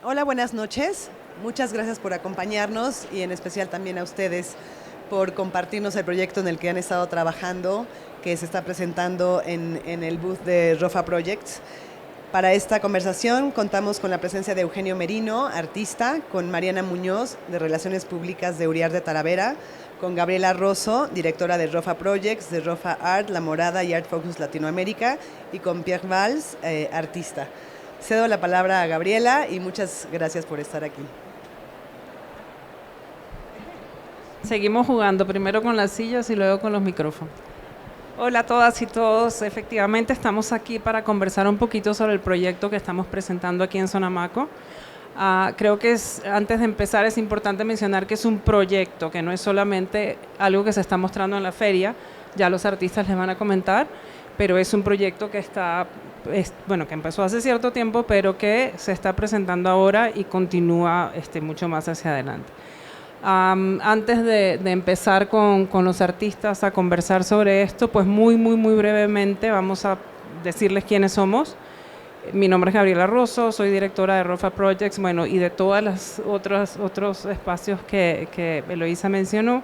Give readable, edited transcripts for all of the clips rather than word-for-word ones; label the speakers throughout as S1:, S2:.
S1: Hola, buenas noches. Muchas gracias por acompañarnos y en especial también a ustedes por compartirnos el proyecto en el que han estado trabajando, que se está presentando en el booth de Rofa Projects. Para esta conversación contamos con la presencia de Eugenio Merino, artista, con Mariana Muñoz, de Relaciones Públicas de Uriarte Talavera, con Gabriela Rosso, directora de Rofa Projects, de Rofa Art, La Morada y Art Focus Latinoamérica, y con Pierre Valls, artista. Cedo la palabra a Gabriela y muchas gracias por estar aquí.
S2: Seguimos jugando, primero con las sillas y luego con los micrófonos. Hola a todas y todos, efectivamente estamos aquí para conversar un poquito sobre el proyecto que estamos presentando aquí en Sonamaco. Creo que antes de empezar es importante mencionar que es un proyecto, que no es solamente algo que se está mostrando en la feria, ya los artistas les van a comentar, pero es un proyecto que que empezó hace cierto tiempo, pero que se está presentando ahora y continúa mucho más hacia adelante. Antes de empezar con los artistas a conversar sobre esto, pues muy brevemente vamos a decirles quiénes somos. Mi nombre es Gabriela Rosso, soy directora de Rofa Projects, y de todos los otros espacios que Eloisa mencionó.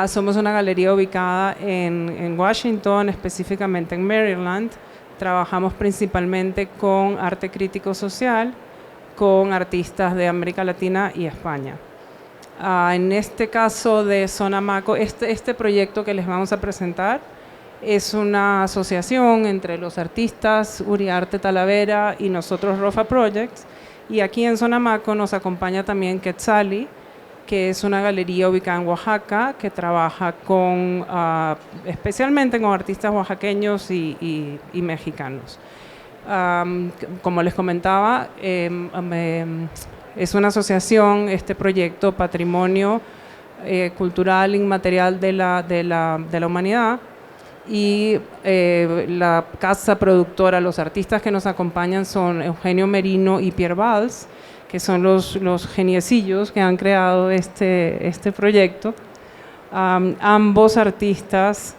S2: Somos una galería ubicada en Washington, específicamente en Maryland. Trabajamos principalmente con arte crítico social, con artistas de América Latina y España. En este caso de Sonamaco, este proyecto que les vamos a presentar es una asociación entre los artistas Uriarte Talavera y nosotros Rofa Projects, y aquí en Sonamaco nos acompaña también Quetzali, que es una galería ubicada en Oaxaca que trabaja especialmente con artistas oaxaqueños y mexicanos. Como les comentaba, es una asociación, este proyecto Patrimonio Cultural Inmaterial de la Humanidad, y la casa productora, los artistas que nos acompañan son Eugenio Merino y Pierre Valls, que son los geniecillos que han creado este proyecto. Ambos artistas,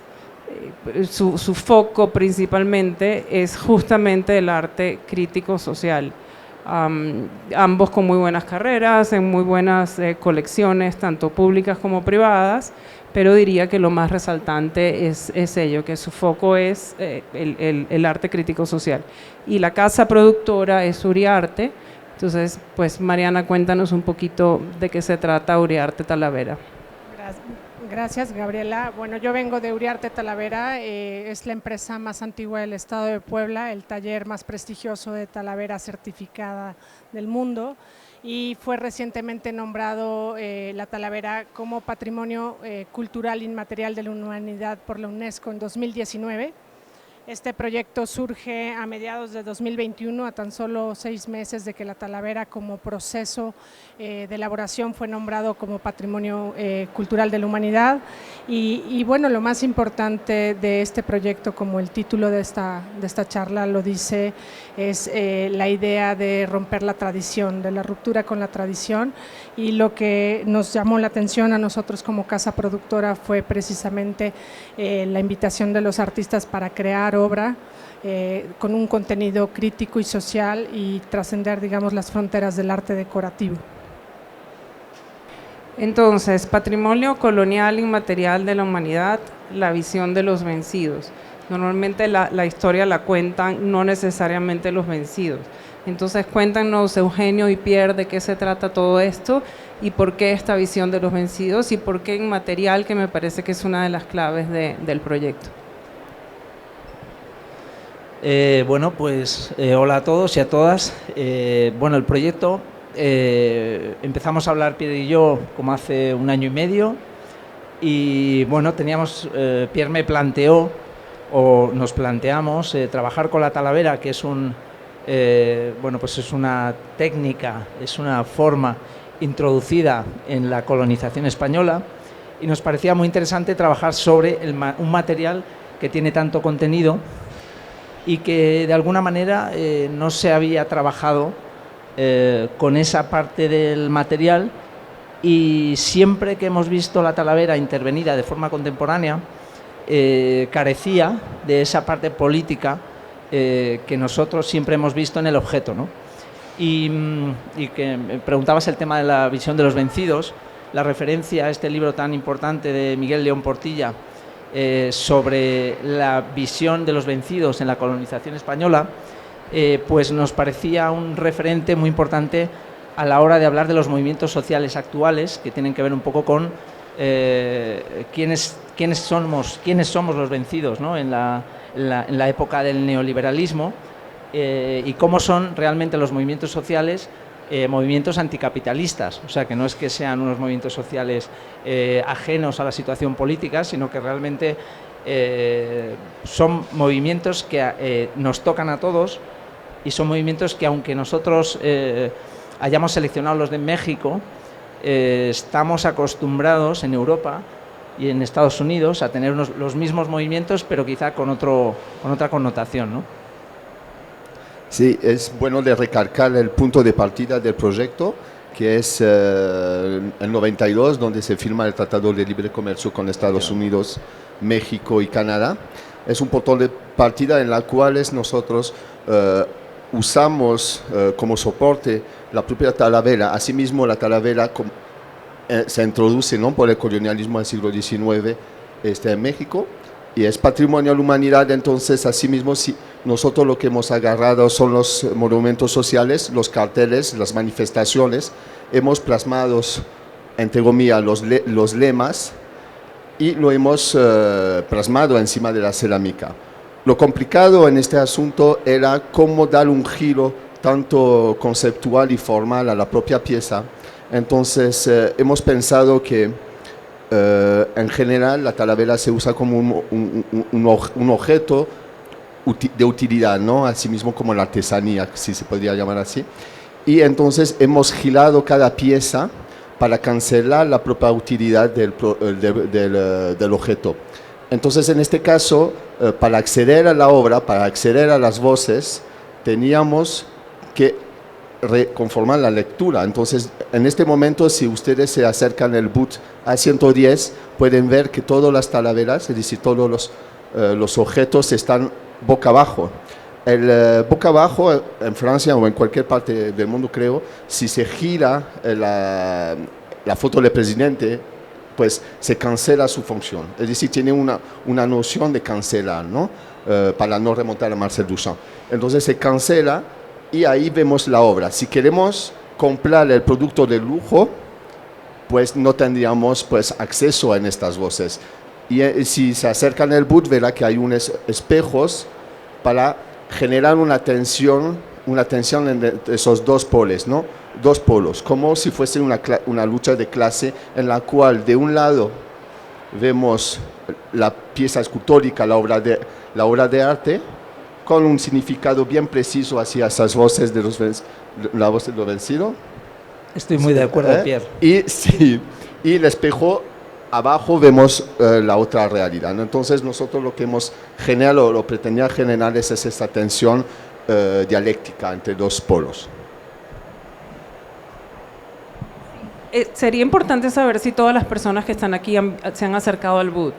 S2: su foco principalmente es justamente el arte crítico social. Ambos con muy buenas carreras, en muy buenas colecciones, tanto públicas como privadas, pero diría que lo más resaltante es ello, que su foco es el arte crítico social. Y la casa productora es Uriarte. Entonces, pues Mariana, cuéntanos un poquito de qué se trata Uriarte Talavera.
S3: Gracias, Gabriela. Bueno, yo vengo de Uriarte Talavera, es la empresa más antigua del estado de Puebla, el taller más prestigioso de Talavera certificada del mundo, y fue recientemente nombrado la Talavera como Patrimonio Cultural Inmaterial de la Humanidad por la UNESCO en 2019. Este proyecto surge a mediados de 2021, a tan solo 6 meses de que la Talavera como proceso de elaboración fue nombrado como Patrimonio Cultural de la Humanidad. Y bueno, lo más importante de este proyecto, como el título de esta charla lo dice, es la idea de romper la tradición, de la ruptura con la tradición, y lo que nos llamó la atención a nosotros como casa productora fue precisamente la invitación de los artistas para crear obra con un contenido crítico y social y trascender, digamos, las fronteras del arte decorativo.
S2: Entonces, patrimonio colonial inmaterial de la humanidad, la visión de los vencidos. Normalmente la historia la cuentan no necesariamente los vencidos. Entonces, cuéntanos, Eugenio y Pierre, de qué se trata todo esto y por qué esta visión de los vencidos y por qué inmaterial, que me parece que es una de las claves del proyecto.
S4: Hola a todos y a todas. El proyecto empezamos a hablar Pierre y yo como hace 1 año y medio, y Pierre me planteó, o nos planteamos, trabajar con la Talavera, que es es una técnica, es una forma introducida en la colonización española, y nos parecía muy interesante trabajar sobre un material que tiene tanto contenido y que de alguna manera no se había trabajado con esa parte del material, y siempre que hemos visto la Talavera intervenida de forma contemporánea carecía de esa parte política que nosotros siempre hemos visto en el objeto, ¿no? y que me preguntabas el tema de la visión de los vencidos, la referencia a este libro tan importante de Miguel León Portilla sobre la visión de los vencidos en la colonización española, pues nos parecía un referente muy importante a la hora de hablar de los movimientos sociales actuales, que tienen que ver un poco con quiénes somos los vencidos, ¿no? en la época del neoliberalismo, y cómo son realmente los movimientos sociales movimientos anticapitalistas, o sea, que no es que sean unos movimientos sociales ajenos a la situación política, sino que realmente son movimientos que nos tocan a todos, y son movimientos que, aunque nosotros hayamos seleccionado los de México, estamos acostumbrados en Europa y en Estados Unidos a tener los mismos movimientos, pero quizá con otra connotación, ¿no?
S5: Sí, es bueno de recalcar el punto de partida del proyecto, que es el 92, donde se firma el Tratado de Libre Comercio con Estados Unidos, México y Canadá. Es un punto de partida en la cual nosotros usamos como soporte la propia Talavera. Asimismo, la Talavera se introduce, ¿no?, por el colonialismo del siglo XIX en México, y es patrimonio de la humanidad. Entonces, asimismo, si nosotros lo que hemos agarrado son los monumentos sociales, los carteles, las manifestaciones, hemos plasmado, entre comillas, los lemas, y lo hemos plasmado encima de la cerámica. Lo complicado en este asunto era cómo dar un giro tanto conceptual y formal a la propia pieza. Entonces, hemos pensado que en general la talavera se usa como un objeto de utilidad, ¿no? Asimismo como la artesanía, si se podría llamar así. Y entonces hemos girado cada pieza para cancelar la propia utilidad del objeto. Entonces, en este caso, para acceder a la obra, para acceder a las voces, teníamos que conformar la lectura. Entonces, en este momento, si ustedes se acercan al boot A110, pueden ver que todas las talaveras, es decir, todos los objetos están boca abajo. El boca abajo, en Francia o en cualquier parte del mundo, creo, si se gira la foto del presidente, pues se cancela su función. Es decir, tiene una noción de cancelar, ¿no? Para no remontar a Marcel Duchamp. Entonces se cancela y ahí vemos la obra. Si queremos comprar el producto de lujo, pues no tendríamos pues acceso a estas voces. Y si se acercan al boot, verá que hay unos espejos para generar una tensión entre esos dos polos, ¿no? Dos polos, como si fuese una lucha de clase, en la cual de un lado vemos la pieza escultórica, la obra de arte, con un significado bien preciso hacia esas voces de la voz de los vencidos.
S4: Estoy muy de acuerdo, Pierre.
S5: Y el espejo abajo vemos la otra realidad, ¿no? Entonces nosotros lo que hemos generado, lo pretendía generar es esa tensión dialéctica entre dos polos.
S2: Sería importante saber si todas las personas que están aquí se han acercado al boot.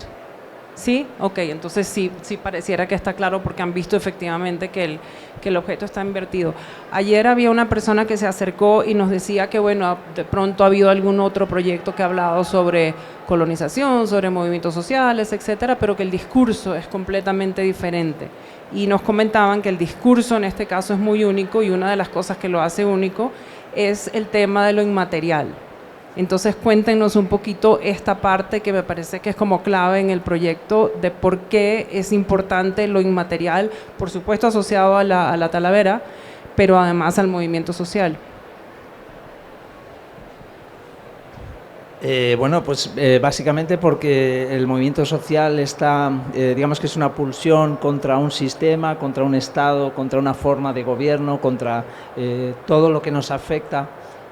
S2: ¿Sí? Ok, entonces sí pareciera que está claro, porque han visto efectivamente que el objeto está invertido. Ayer había una persona que se acercó y nos decía que, bueno, de pronto ha habido algún otro proyecto que ha hablado sobre colonización, sobre movimientos sociales, etcétera, pero que el discurso es completamente diferente. Y nos comentaban que el discurso en este caso es muy único, y una de las cosas que lo hace único es el tema de lo inmaterial. Entonces, cuéntenos un poquito esta parte que me parece que es como clave en el proyecto, de por qué es importante lo inmaterial, por supuesto asociado a la talavera, pero además al movimiento social.
S4: Bueno, pues básicamente porque el movimiento social está, digamos que es una pulsión contra un sistema, contra un Estado, contra una forma de gobierno, contra todo lo que nos afecta.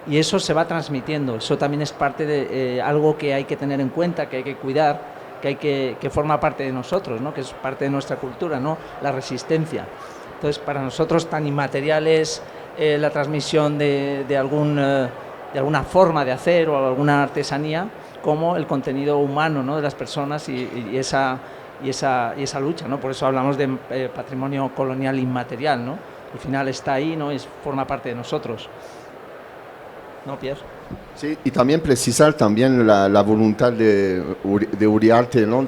S4: Y eso se va transmitiendo, eso también es parte de algo que hay que tener en cuenta, que hay que cuidar, que forma parte de nosotros, ¿no? Que es parte de nuestra cultura, ¿no? La resistencia. Entonces, para nosotros tan inmaterial es la transmisión de alguna forma de hacer o alguna artesanía, como el contenido humano, ¿no? De las personas y esa lucha, ¿no? Por eso hablamos de patrimonio colonial inmaterial, ¿no? al final está ahí, ¿no? Forma parte de nosotros. ¿No, Pierre?
S5: Sí, y también precisar también la voluntad de Uriarte, ¿no?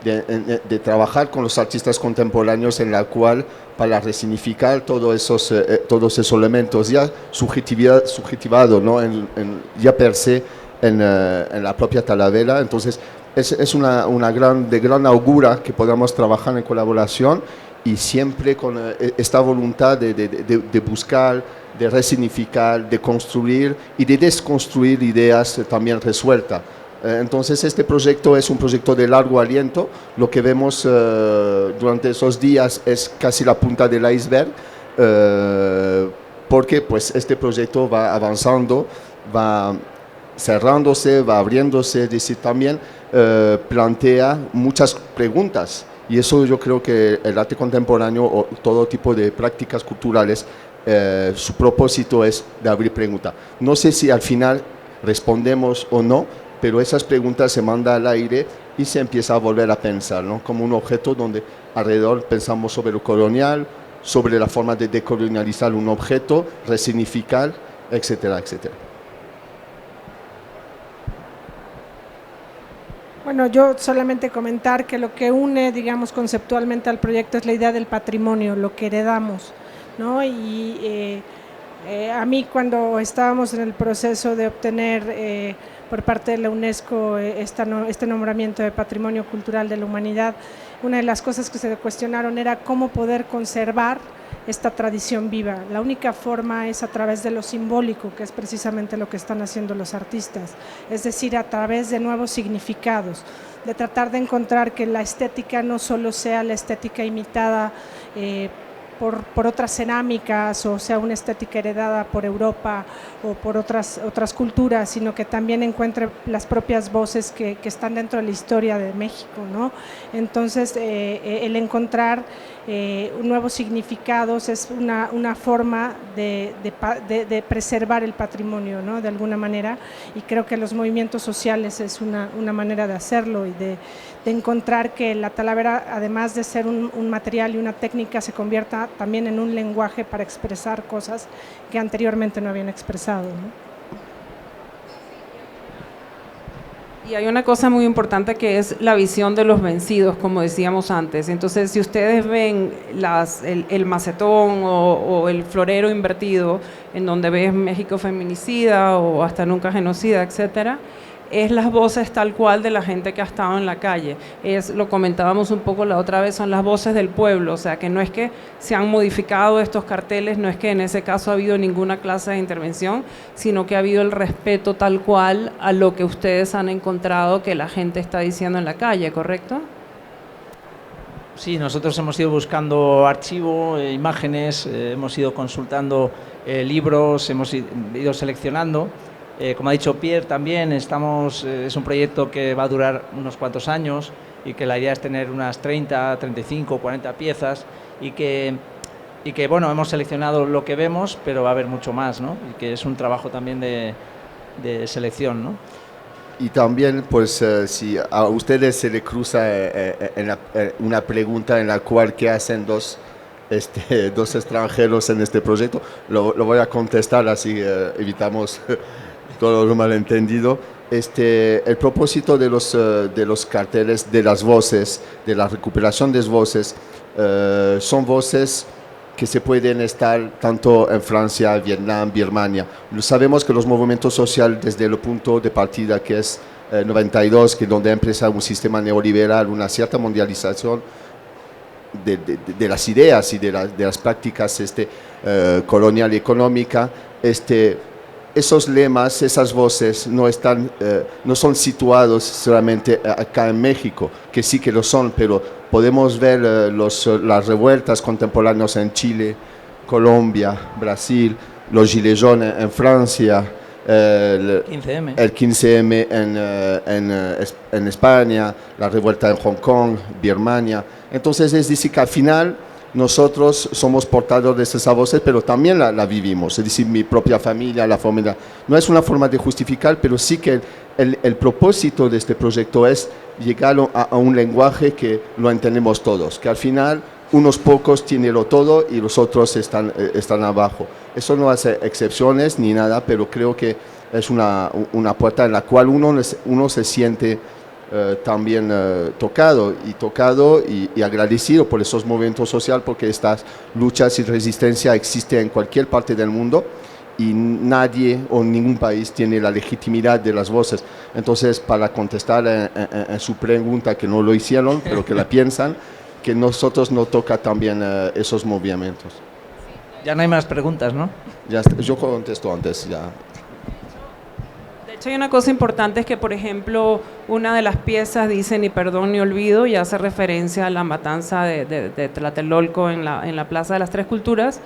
S5: de trabajar con los artistas contemporáneos en la cual para resignificar todos esos elementos ya subjetivado, ¿no? Ya per se en la propia Talavera. Entonces es una gran augura que podamos trabajar en colaboración y siempre con esta voluntad de buscar, de resignificar, de construir y de desconstruir ideas también resueltas. Entonces este proyecto es un proyecto de largo aliento. Lo que vemos durante esos días es casi la punta del iceberg, porque pues este proyecto va avanzando, va cerrándose, va abriéndose, es decir, también plantea muchas preguntas. Y eso yo creo que el arte contemporáneo o todo tipo de prácticas culturales, su propósito es de abrir preguntas. No sé si al final respondemos o no, pero esas preguntas se mandan al aire y se empieza a volver a pensar, ¿no? Como un objeto donde alrededor pensamos sobre lo colonial, sobre la forma de decolonializar un objeto, resignificar, etcétera, etcétera.
S3: Bueno, yo solamente comentar que lo que une, digamos, conceptualmente al proyecto es la idea del patrimonio, lo que heredamos, ¿no? Y a mí cuando estábamos en el proceso de obtener por parte de la UNESCO este nombramiento de Patrimonio Cultural de la Humanidad, una de las cosas que se cuestionaron era cómo poder conservar esta tradición viva. La única forma es a través de lo simbólico, que es precisamente lo que están haciendo los artistas, es decir, a través de nuevos significados, de tratar de encontrar que la estética no solo sea la estética imitada por otras cerámicas, o sea, una estética heredada por Europa o por otras culturas, sino que también encuentre las propias voces que están dentro de la historia de México, ¿no? Entonces, el encontrar nuevos significados es una forma de preservar el patrimonio, ¿no? De alguna manera, y creo que los movimientos sociales es una manera de hacerlo y de encontrar que la Talavera, además de ser un material y una técnica, se convierta también en un lenguaje para expresar cosas que anteriormente no habían expresado, ¿no?
S2: Y hay una cosa muy importante que es la visión de los vencidos, como decíamos antes. Entonces, si ustedes ven el macetón o el florero invertido, en donde ves México feminicida o hasta nunca genocida, etcétera, es las voces tal cual de la gente que ha estado en la calle. Lo comentábamos un poco la otra vez, son las voces del pueblo, o sea que no es que se han modificado estos carteles, no es que en ese caso ha habido ninguna clase de intervención, sino que ha habido el respeto tal cual a lo que ustedes han encontrado que la gente está diciendo en la calle, ¿correcto?
S4: Sí, nosotros hemos ido buscando archivo, imágenes, hemos ido consultando libros, hemos ido seleccionando. Como ha dicho Pierre también, es un proyecto que va a durar unos cuantos años y que la idea es tener unas 30, 35, 40 piezas y que bueno, hemos seleccionado lo que vemos, pero va a haber mucho más, ¿no? Y que es un trabajo también de selección, ¿no?
S5: Y también, pues, si a ustedes se les cruza una pregunta en la cual ¿qué hacen dos extranjeros en este proyecto? Lo voy a contestar, así evitamos todo lo malentendido. El propósito de los carteles, de las voces, de la recuperación de voces, son voces que se pueden estar tanto en Francia, Vietnam, Birmania. Sabemos que los movimientos sociales, desde el punto de partida que es 92, que donde empieza un sistema neoliberal, una cierta mundialización de las ideas y de las prácticas colonial y económica, esos lemas, esas voces no son situados solamente acá en México, que sí que lo son, pero podemos ver las revueltas contemporáneas en Chile, Colombia, Brasil, los Gilets jaunes en Francia, el 15M en España, la revuelta en Hong Kong, Birmania. Entonces es decir que al final nosotros somos portadores de esas voces, pero también la vivimos, es decir, mi propia familia, la familia. No es una forma de justificar, pero sí que el propósito de este proyecto es llegar a un lenguaje que lo entendemos todos, que al final unos pocos tienen todo y los otros están abajo. Eso no hace excepciones ni nada, pero creo que es una puerta en la cual uno se siente también tocado y agradecido por esos movimientos sociales, porque estas luchas y resistencia existen en cualquier parte del mundo y nadie o ningún país tiene la legitimidad de las voces. Entonces, para contestar en su pregunta, que no lo hicieron, pero que la piensan, que nosotros nos toca también esos movimientos.
S4: Ya no hay más preguntas, ¿no?
S5: Ya está, yo contesto antes, ya.
S2: De hecho, hay una cosa importante, es que, por ejemplo, una de las piezas dice ni perdón ni olvido, y hace referencia a la matanza de Tlatelolco en la Plaza de las Tres Culturas,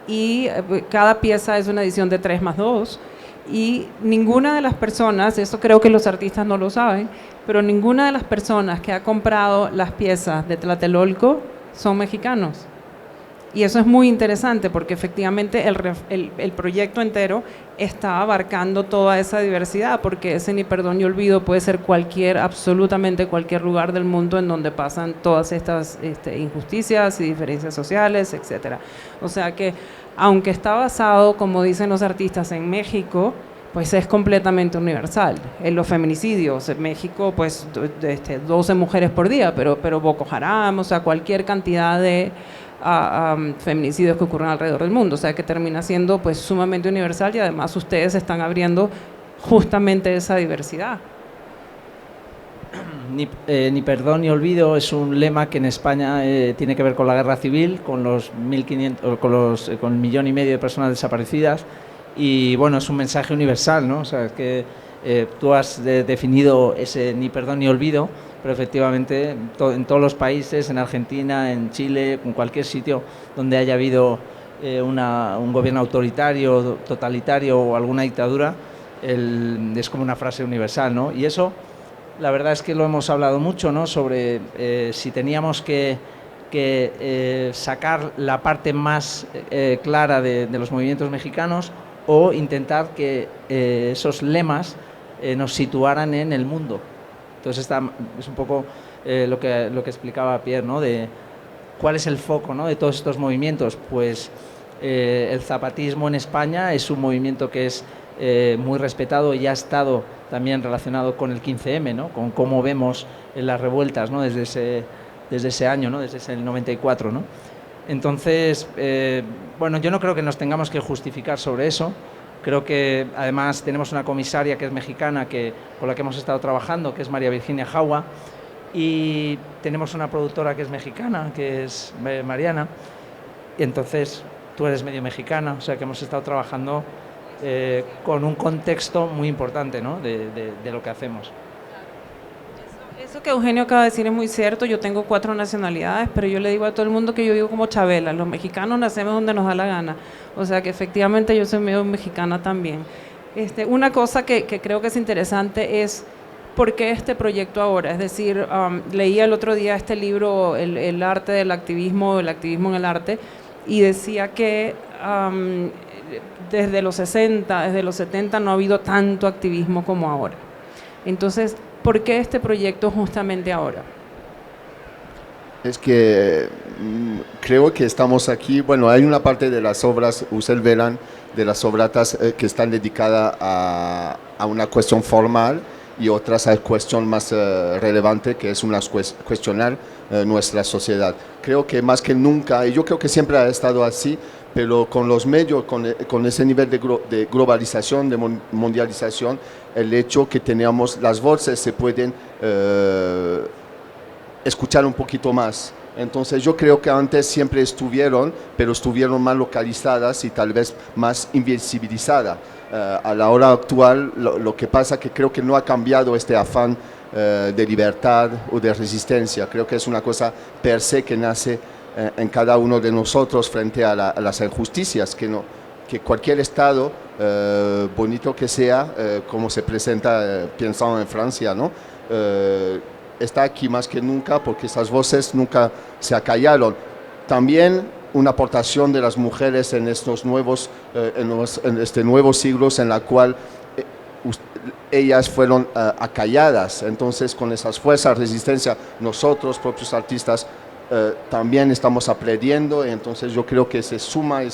S2: y cada pieza es una edición de 3+2, y ninguna de las personas, eso creo que los artistas no lo saben, pero ninguna de las personas que ha comprado las piezas de Tlatelolco son mexicanos. Y eso es muy interesante, porque efectivamente el proyecto entero está abarcando toda esa diversidad, porque ese ni perdón ni olvido puede ser absolutamente cualquier lugar del mundo en donde pasan todas estas injusticias y diferencias sociales, etcétera. O sea que, aunque está basado, como dicen los artistas, en México, pues es completamente universal. En los feminicidios, en México, pues 12 mujeres por día, pero Boko Haram, o sea, cualquier cantidad de feminicidios que ocurren alrededor del mundo, o sea que termina siendo pues sumamente universal, y además ustedes están abriendo justamente esa diversidad.
S4: Ni perdón ni olvido es un lema que en España tiene que ver con la guerra civil, con los 1.500, con 1,5 millones de personas desaparecidas, y bueno, es un mensaje universal, ¿no? O sea, que tú has definido ese ni perdón ni olvido, pero efectivamente en todos los países, en Argentina, en Chile, en cualquier sitio donde haya habido un gobierno autoritario, totalitario o alguna dictadura, es como una frase universal, ¿no? Y eso, la verdad es que lo hemos hablado mucho, ¿no? Sobre si teníamos que sacar la parte más clara de los movimientos mexicanos, o intentar que esos lemas nos situaran en el mundo. Entonces es un poco lo que explicaba Pierre, ¿no? De cuál es el foco, ¿no? De todos estos movimientos. Pues el zapatismo en España es un movimiento que es muy respetado y ha estado también relacionado con el 15M, ¿no? Con cómo vemos las revueltas, ¿no? Desde ese año, ¿no? Desde el 94, ¿no? Entonces, bueno, yo no creo que nos tengamos que justificar sobre eso. Creo que además tenemos una comisaria que es mexicana, con la que hemos estado trabajando, que es María Virginia Jaua, y tenemos una productora que es mexicana, que es Mariana, y entonces tú eres medio mexicana, o sea que hemos estado trabajando con un contexto muy importante, ¿no? de lo que hacemos.
S2: Eso que Eugenio acaba de decir es muy cierto. Yo tengo 4 nacionalidades, pero yo le digo a todo el mundo que yo digo como Chabela, los mexicanos nacemos donde nos da la gana. O sea que efectivamente yo soy medio mexicana también. Una cosa que creo que es interesante es por qué este proyecto ahora. Es decir, leía el otro día este libro, el arte del activismo, el activismo en el arte, y decía que desde los 60, desde los 70 no ha habido tanto activismo como ahora. Entonces, ¿por qué este proyecto justamente ahora?
S5: Es que creo que estamos aquí, bueno, hay una parte de las obras, ustedes verán, de las obratas que están dedicadas a una cuestión formal, y otras a cuestión más relevante, que es cuestionar nuestra sociedad. Creo que más que nunca, y yo creo que siempre ha estado así, pero con los medios, con ese nivel de globalización, de mundialización, el hecho que teníamos, las voces se pueden escuchar un poquito más. Entonces yo creo que antes siempre estuvieron, pero estuvieron más localizadas y tal vez más invisibilizadas. A la hora actual lo que pasa que creo que no ha cambiado este afán de libertad o de resistencia. Creo que es una cosa per se que nace en cada uno de nosotros frente a las injusticias que cualquier Estado, bonito que sea, como se presenta pensando en Francia, ¿no? Está aquí más que nunca, porque esas voces nunca se acallaron. También una aportación de las mujeres en estos nuevos siglos, en la cual ellas fueron acalladas. Entonces, con esas fuerzas de resistencia, nosotros, propios artistas, también estamos aprendiendo, entonces yo creo que se suma y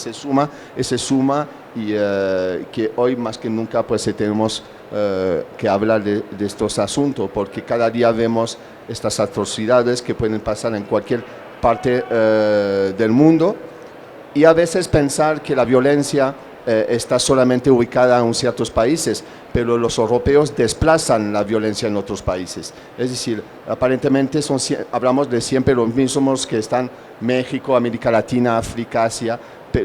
S5: que hoy más que nunca pues tenemos que hablar de estos asuntos, porque cada día vemos estas atrocidades que pueden pasar en cualquier parte del mundo, y a veces pensar que la violencia está solamente ubicada en ciertos países, pero los europeos desplazan la violencia en otros países. Es decir, aparentemente hablamos de siempre los mismos que están México, América Latina, África, Asia,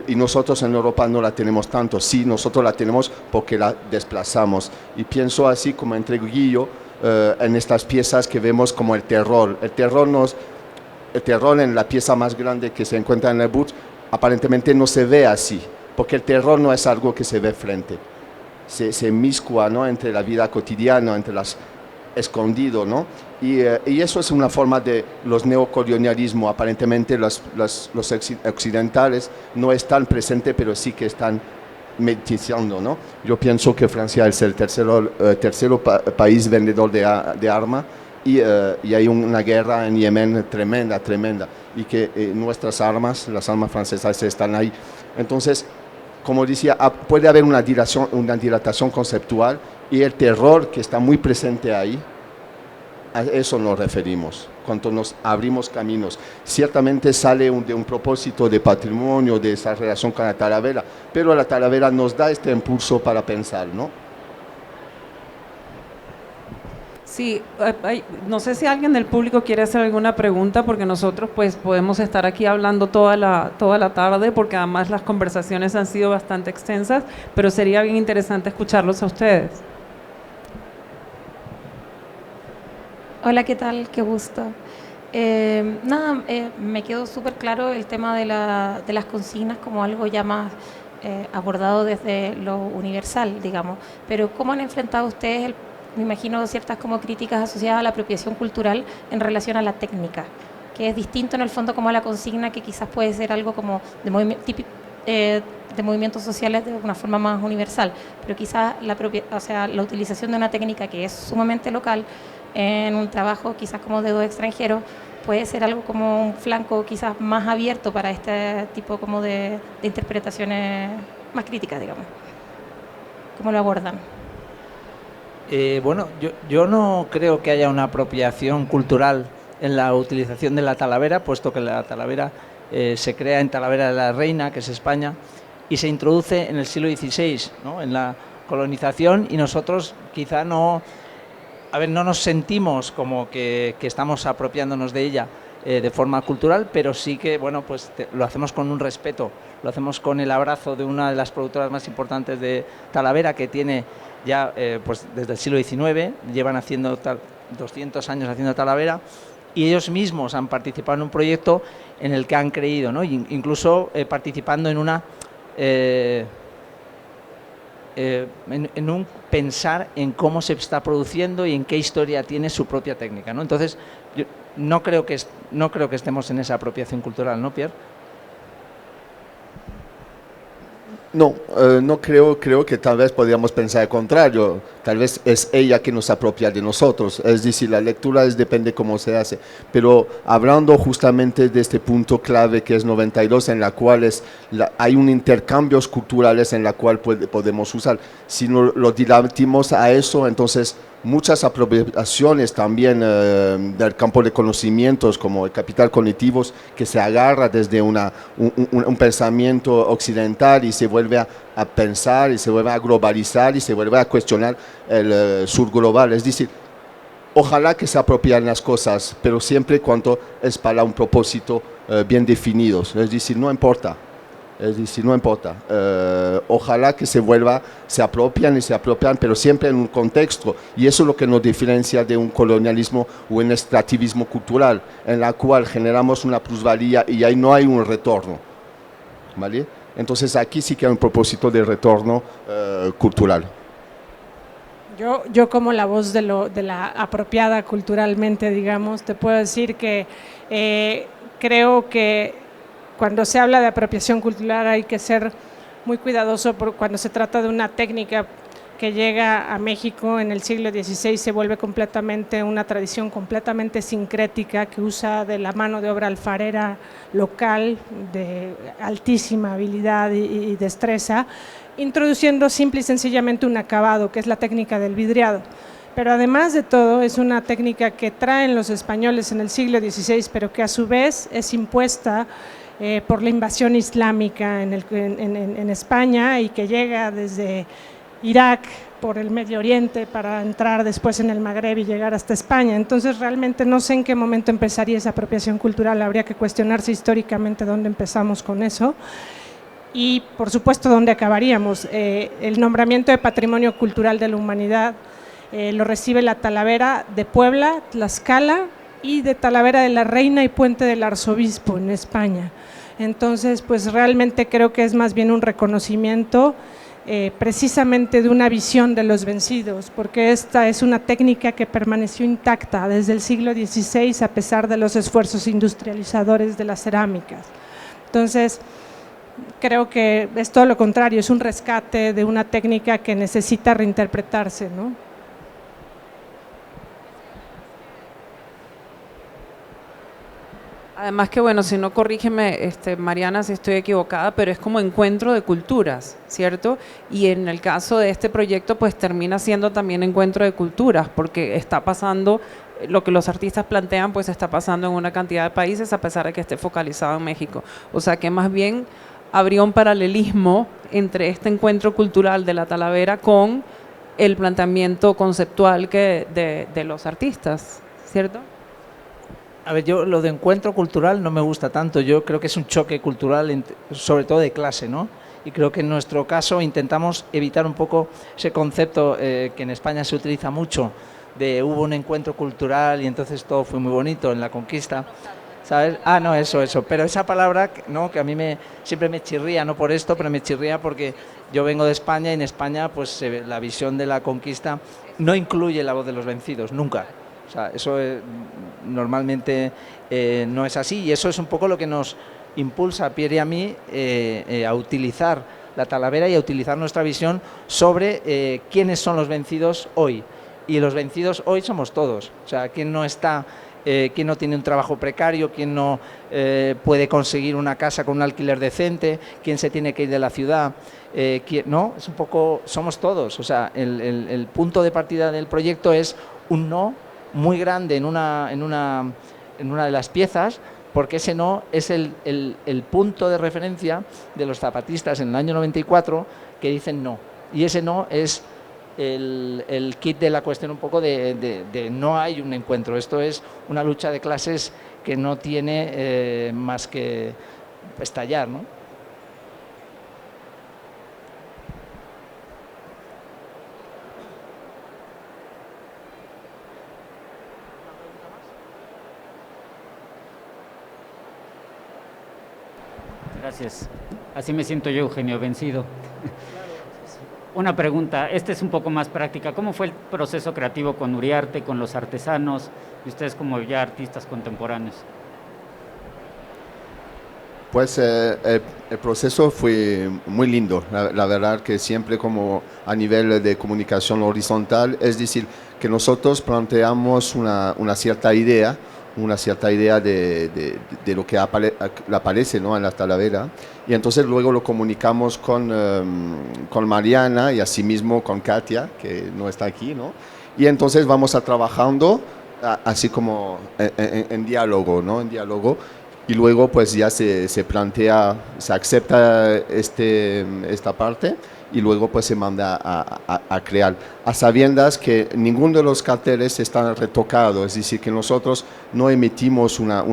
S5: y nosotros en Europa no la tenemos tanto. Sí, nosotros la tenemos porque la desplazamos. Y pienso así como entre Guillo en estas piezas que vemos como el terror. El terror en la pieza más grande que se encuentra en el bus aparentemente no se ve así, porque el terror no es algo que se ve frente, se inmiscua, ¿no?, entre la vida cotidiana, entre las escondido, ¿no? Y eso es una forma de los neocolonialismos. Aparentemente los occidentales no están presentes, pero sí que están metizando, ¿no? Yo pienso que Francia es el tercero país vendedor de armas, y hay una guerra en Yemen tremenda, y que nuestras armas, las armas francesas, están ahí. Entonces, como decía, puede haber una dilatación conceptual, y el terror que está muy presente ahí, a eso nos referimos, cuando nos abrimos caminos. Ciertamente sale de un propósito de patrimonio, de esa relación con la Talavera, pero la Talavera nos da este impulso para pensar, ¿no?
S2: Sí, no sé si alguien del público quiere hacer alguna pregunta, porque nosotros pues podemos estar aquí hablando toda la tarde, porque además las conversaciones han sido bastante extensas, pero sería bien interesante escucharlos a ustedes.
S6: Hola, ¿qué tal? Qué gusto. Me quedó súper claro el tema de las consignas como algo ya más abordado desde lo universal, digamos, pero ¿cómo han enfrentado ustedes me imagino ciertas como críticas asociadas a la apropiación cultural en relación a la técnica, que es distinto en el fondo como a la consigna, que quizás puede ser algo como de movimientos sociales de una forma más universal, pero quizás la utilización de una técnica que es sumamente local en un trabajo quizás como de dos extranjeros puede ser algo como un flanco quizás más abierto para este tipo como de interpretaciones más críticas, digamos. ¿Cómo lo abordan?
S4: Bueno, yo no creo que haya una apropiación cultural en la utilización de la Talavera, puesto que la Talavera se crea en Talavera de la Reina, que es España, y se introduce en el siglo XVI, ¿no?, en la colonización, y nosotros quizá no nos sentimos como que estamos apropiándonos de ella de forma cultural, pero sí que lo hacemos con un respeto, lo hacemos con el abrazo de una de las productoras más importantes de Talavera, que tiene ya desde el siglo XIX, llevan haciendo 200 años haciendo Talavera, y ellos mismos han participado en un proyecto en el que han creído, ¿no?, incluso participando en un pensar en cómo se está produciendo y en qué historia tiene su propia técnica, ¿no? Entonces, yo no creo que estemos en esa apropiación cultural, ¿no, Pierre?
S5: No, no creo que tal vez podríamos pensar al contrario, tal vez es ella que nos apropia de nosotros, es decir, la lectura depende cómo se hace, pero hablando justamente de este punto clave que es 92, en la cual hay un intercambios culturales en la cual podemos usar, si no lo dilatimos a eso, entonces muchas apropiaciones también del campo de conocimientos, como el capital cognitivos, que se agarra desde un pensamiento occidental y se vuelve a pensar y se vuelve a globalizar y se vuelve a cuestionar el sur global. Es decir, ojalá que se apropien las cosas, pero siempre cuando es para un propósito bien definido. Es decir, no importa. Ojalá que se apropian, pero siempre en un contexto, y eso es lo que nos diferencia de un colonialismo o un extractivismo cultural, en la cual generamos una plusvalía y ahí no hay un retorno, ¿vale? Entonces aquí sí que hay un propósito de retorno cultural.
S3: Yo como la voz de la apropiada culturalmente, digamos, te puedo decir que creo que cuando se habla de apropiación cultural hay que ser muy cuidadoso cuando se trata de una técnica que llega a México en el siglo XVI se vuelve completamente una tradición completamente sincrética que usa de la mano de obra alfarera local de altísima habilidad y destreza, introduciendo simple y sencillamente un acabado, que es la técnica del vidriado. Pero además de todo es una técnica que traen los españoles en el siglo XVI, pero que a su vez es impuesta por la invasión islámica en España y que llega desde Irak por el Medio Oriente para entrar después en el Magreb y llegar hasta España. Entonces realmente no sé en qué momento empezaría esa apropiación cultural, habría que cuestionarse históricamente dónde empezamos con eso. Y por supuesto dónde acabaríamos. El nombramiento de Patrimonio Cultural de la Humanidad lo recibe la Talavera de Puebla, Tlaxcala y de Talavera de la Reina y Puente del Arzobispo en España. Entonces, pues realmente creo que es más bien un reconocimiento precisamente de una visión de los vencidos, porque esta es una técnica que permaneció intacta desde el siglo XVI a pesar de los esfuerzos industrializadores de las cerámicas. Entonces, creo que es todo lo contrario, es un rescate de una técnica que necesita reinterpretarse, ¿no?
S2: Además que, bueno, si no, corrígeme, Mariana, si estoy equivocada, pero es como encuentro de culturas, ¿cierto? Y en el caso de este proyecto, pues termina siendo también encuentro de culturas, porque está pasando, lo que los artistas plantean, pues está pasando en una cantidad de países, a pesar de que esté focalizado en México. O sea, que más bien habría un paralelismo entre este encuentro cultural de la Talavera con el planteamiento conceptual de los artistas, ¿cierto?
S4: A ver, yo lo de encuentro cultural no me gusta tanto, yo creo que es un choque cultural, sobre todo de clase, ¿no? Y creo que en nuestro caso intentamos evitar un poco ese concepto que en España se utiliza mucho, de hubo un encuentro cultural y entonces todo fue muy bonito en la conquista, ¿sabes? Ah, no, eso, pero esa palabra, ¿no?, que a mí siempre me chirría, no por esto, pero me chirría porque yo vengo de España y en España pues la visión de la conquista no incluye la voz de los vencidos, nunca. O sea, eso normalmente no es así y eso es un poco lo que nos impulsa a Pierre y a mí a utilizar la Talavera y a utilizar nuestra visión sobre quiénes son los vencidos hoy. Y los vencidos hoy somos todos. O sea, quién no está, quién no tiene un trabajo precario, quién no puede conseguir una casa con un alquiler decente, quién se tiene que ir de la ciudad. No, es un poco, somos todos. O sea, el punto de partida del proyecto es un no muy grande en una de las piezas, porque ese no es el punto de referencia de los zapatistas en el año 94 que dicen no, y ese no es el kit de la cuestión un poco de no hay un encuentro, esto es una lucha de clases que no tiene más que estallar, ¿no?
S7: Gracias. Así me siento yo, Eugenio, vencido. Una pregunta, esta es un poco más práctica. ¿Cómo fue el proceso creativo con Uriarte, con los artesanos y ustedes como ya artistas contemporáneos?
S5: Pues el proceso fue muy lindo, la verdad que siempre como a nivel de comunicación horizontal, es decir, que nosotros planteamos una cierta idea de lo que aparece, ¿no?, en la Talavera, y entonces luego lo comunicamos con Mariana y asimismo con Katia, que no está aquí, ¿no? Y entonces vamos a trabajando así como en diálogo, ¿no? En diálogo, y luego pues ya se plantea, se acepta esta parte y luego pues se manda a crear, a sabiendas que ninguno de los carteles está retocado, es decir, que nosotros no emitimos una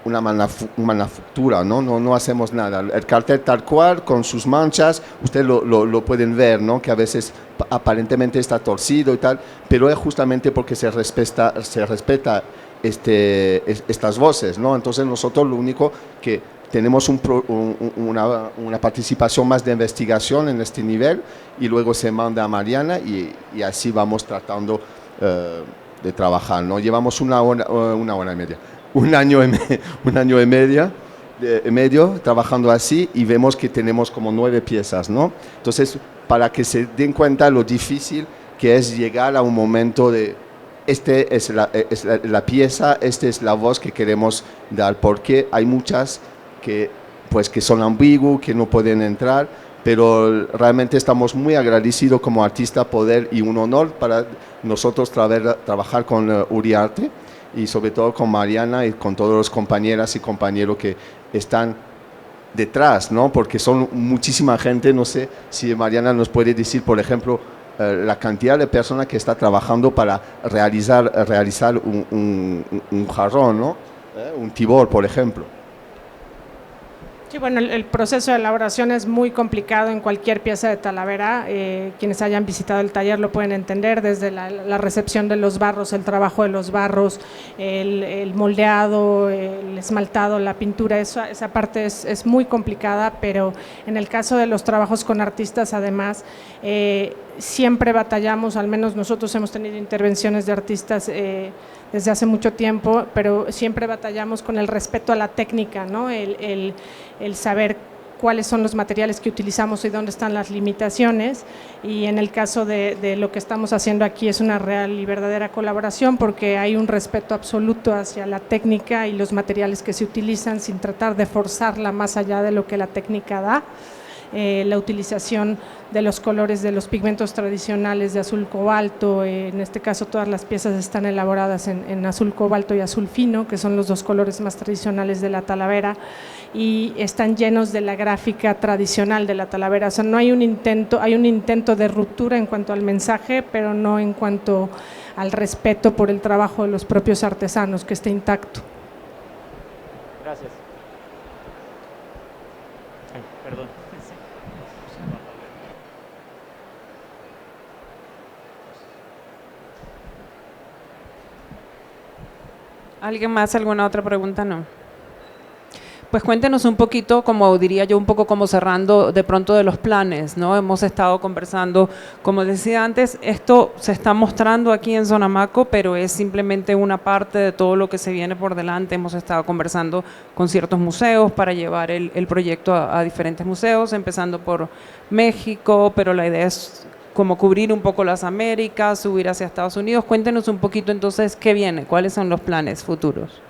S5: manufactura, no hacemos nada. El cartel tal cual, con sus manchas, ustedes lo pueden ver, ¿no?, que a veces aparentemente está torcido y tal, pero es justamente porque se respeta estas voces, ¿no? Entonces nosotros lo único que tenemos una participación más de investigación en este nivel y luego se manda a Mariana y así vamos tratando de trabajar, ¿no? Llevamos una hora y media, un año y media y medio trabajando así y vemos que tenemos como 9 piezas, ¿no? Entonces, para que se den cuenta lo difícil que es llegar a un momento de, este es la pieza, esta es la voz que queremos dar, porque hay muchas que, pues, que son ambiguas, que no pueden entrar, pero realmente estamos muy agradecidos como artista poder, y un honor para nosotros trabajar con Uriarte, y sobre todo con Mariana y con todos los compañeras y compañeros que están detrás, ¿no? Porque son muchísima gente. No sé si Mariana nos puede decir, por ejemplo, la cantidad de personas que está trabajando para realizar un jarrón, ¿no? Un tibor, por ejemplo.
S3: Sí, bueno, el proceso de elaboración es muy complicado en cualquier pieza de Talavera. Quienes hayan visitado el taller lo pueden entender, desde la recepción de los barros, el trabajo de los barros, el moldeado, el esmaltado, la pintura. Esa parte es muy complicada, pero en el caso de los trabajos con artistas, además, siempre batallamos, al menos nosotros hemos tenido intervenciones de artistas desde hace mucho tiempo, pero siempre batallamos con el respeto a la técnica, ¿no? El saber cuáles son los materiales que utilizamos y dónde están las limitaciones, y en el caso de lo que estamos haciendo aquí es una real y verdadera colaboración, porque hay un respeto absoluto hacia la técnica y los materiales que se utilizan, sin tratar de forzarla más allá de lo que la técnica da. La utilización de los colores de los pigmentos tradicionales de azul cobalto, en este caso todas las piezas están elaboradas en azul cobalto y azul fino, que son los 2 colores más tradicionales de la Talavera, y están llenos de la gráfica tradicional de la Talavera. O sea, no hay un intento de ruptura en cuanto al mensaje, pero no en cuanto al respeto por el trabajo de los propios artesanos, que esté intacto.
S7: Gracias. Ay, perdón.
S2: ¿Alguien más? ¿Alguna otra pregunta? No. Pues cuéntenos un poquito, como diría yo, un poco como cerrando de pronto de los planes, ¿no? Hemos estado conversando, como decía antes, esto se está mostrando aquí en Sonamaco, pero es simplemente una parte de todo lo que se viene por delante. Hemos estado conversando con ciertos museos para llevar el proyecto a diferentes museos, empezando por México, pero la idea es como cubrir un poco las Américas, subir hacia Estados Unidos. Cuéntenos un poquito entonces qué viene, cuáles son los planes futuros.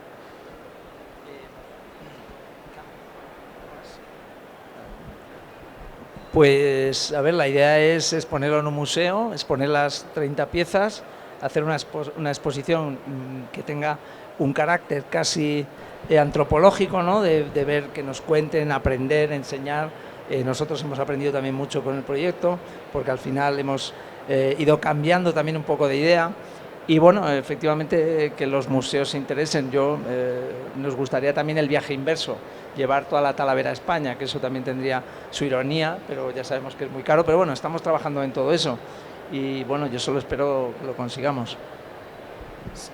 S4: Pues, a ver, la idea es exponerlo en un museo, exponer las 30 piezas, hacer una exposición que tenga un carácter casi antropológico, ¿no? De ver, que nos cuenten, aprender, enseñar. Nosotros hemos aprendido también mucho con el proyecto, porque al final hemos ido cambiando también un poco de idea. Y bueno, efectivamente, que los museos se interesen. Nos gustaría también el viaje inverso, llevar toda la Talavera a España, que eso también tendría su ironía, pero ya sabemos que es muy caro. Pero bueno, estamos trabajando en todo eso y bueno, yo solo espero que lo consigamos.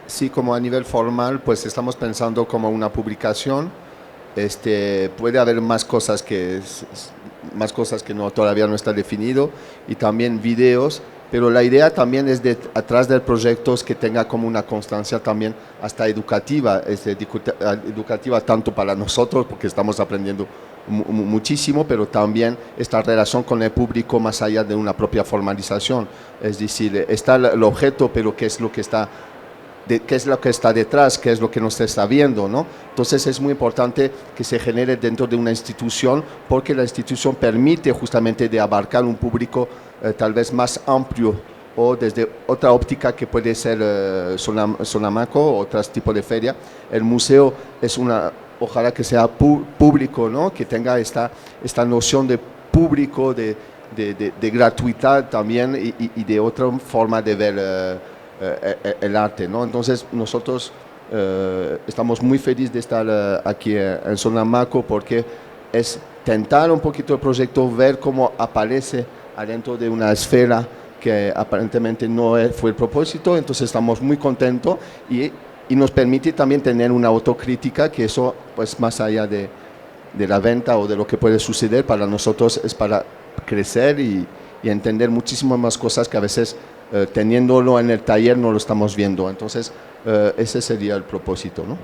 S5: Sí, como a nivel formal, pues estamos pensando como una publicación. Puede haber más cosas que todavía no está definido, y también videos, pero la idea también es atrás del proyecto es que tenga como una constancia también hasta educativa, educativa tanto para nosotros, porque estamos aprendiendo muchísimo, pero también esta relación con el público más allá de una propia formalización. Es decir, está el objeto, pero qué es lo que está detrás, qué es lo que no se está viendo, ¿no? Entonces es muy importante que se genere dentro de una institución, porque la institución permite justamente de abarcar un público tal vez más amplio, o desde otra óptica que puede ser Sonamaco o otros tipos de feria. El museo es ojalá que sea público, ¿no? Que tenga esta noción de público, de gratuidad también, y de otra forma de ver el arte, ¿no? Entonces nosotros estamos muy felices de estar aquí en Sonamaco, porque es tentar un poquito el proyecto, ver cómo aparece adentro de una esfera que aparentemente no fue el propósito. Entonces estamos muy contentos, y nos permite también tener una autocrítica, que eso, pues más allá de la venta o de lo que puede suceder, para nosotros es para crecer y entender muchísimas más cosas que a veces teniéndolo en el taller no lo estamos viendo. Entonces ese sería el propósito, ¿no?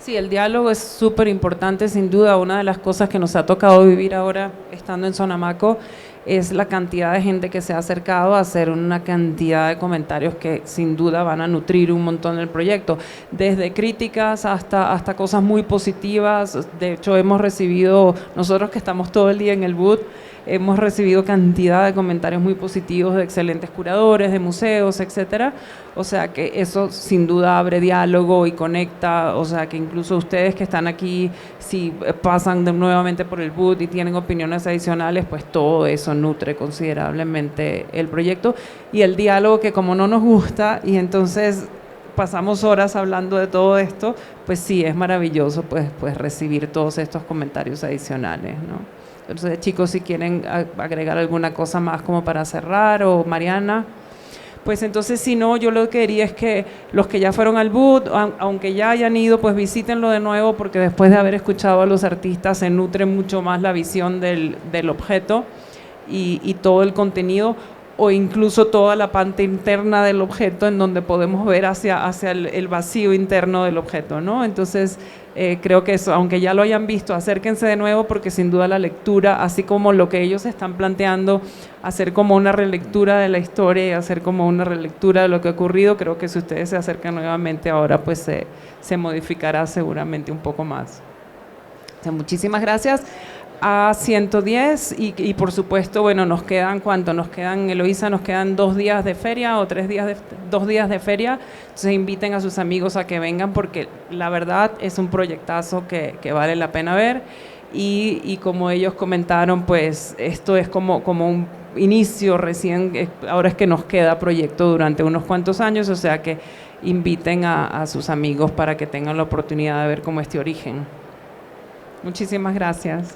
S2: Sí, el diálogo es súper importante, sin duda. Una de las cosas que nos ha tocado vivir ahora, estando en Sonamaco, es la cantidad de gente que se ha acercado a hacer una cantidad de comentarios que sin duda van a nutrir un montón el proyecto, desde críticas hasta cosas muy positivas. De hecho, hemos recibido, nosotros que estamos todo el día en el booth, hemos recibido cantidad de comentarios muy positivos de excelentes curadores, de museos, etcétera. O sea que eso sin duda abre diálogo y conecta. O sea que incluso ustedes que están aquí, si pasan nuevamente por el booth y tienen opiniones adicionales, pues todo eso nutre considerablemente el proyecto. Y el diálogo, que como no nos gusta y entonces pasamos horas hablando de todo esto, pues sí, es maravilloso pues recibir todos estos comentarios adicionales, ¿no? Entonces, chicos, si quieren agregar alguna cosa más como para cerrar, o Mariana, pues entonces, si no, yo lo que quería es que los que ya fueron al booth, aunque ya hayan ido, pues visítenlo de nuevo, porque después de haber escuchado a los artistas se nutre mucho más la visión del objeto y todo el contenido, o incluso toda la parte interna del objeto, en donde podemos ver hacia el vacío interno del objeto, ¿no? Entonces, creo que eso, aunque ya lo hayan visto, acérquense de nuevo, porque sin duda la lectura, así como lo que ellos están planteando, hacer como una relectura de la historia y hacer como una relectura de lo que ha ocurrido, creo que si ustedes se acercan nuevamente ahora, pues se modificará seguramente un poco más. O sea, muchísimas gracias. A 110 y por supuesto, bueno, nos quedan, ¿cuánto? Nos quedan, Eloísa, nos quedan 2 días de feria o 2 días de feria. Entonces inviten a sus amigos a que vengan, porque la verdad es un proyectazo que vale la pena ver, y como ellos comentaron, pues esto es como un inicio recién, ahora es que nos queda proyecto durante unos cuantos años, o sea que inviten a sus amigos para que tengan la oportunidad de ver como este origen. Muchísimas gracias.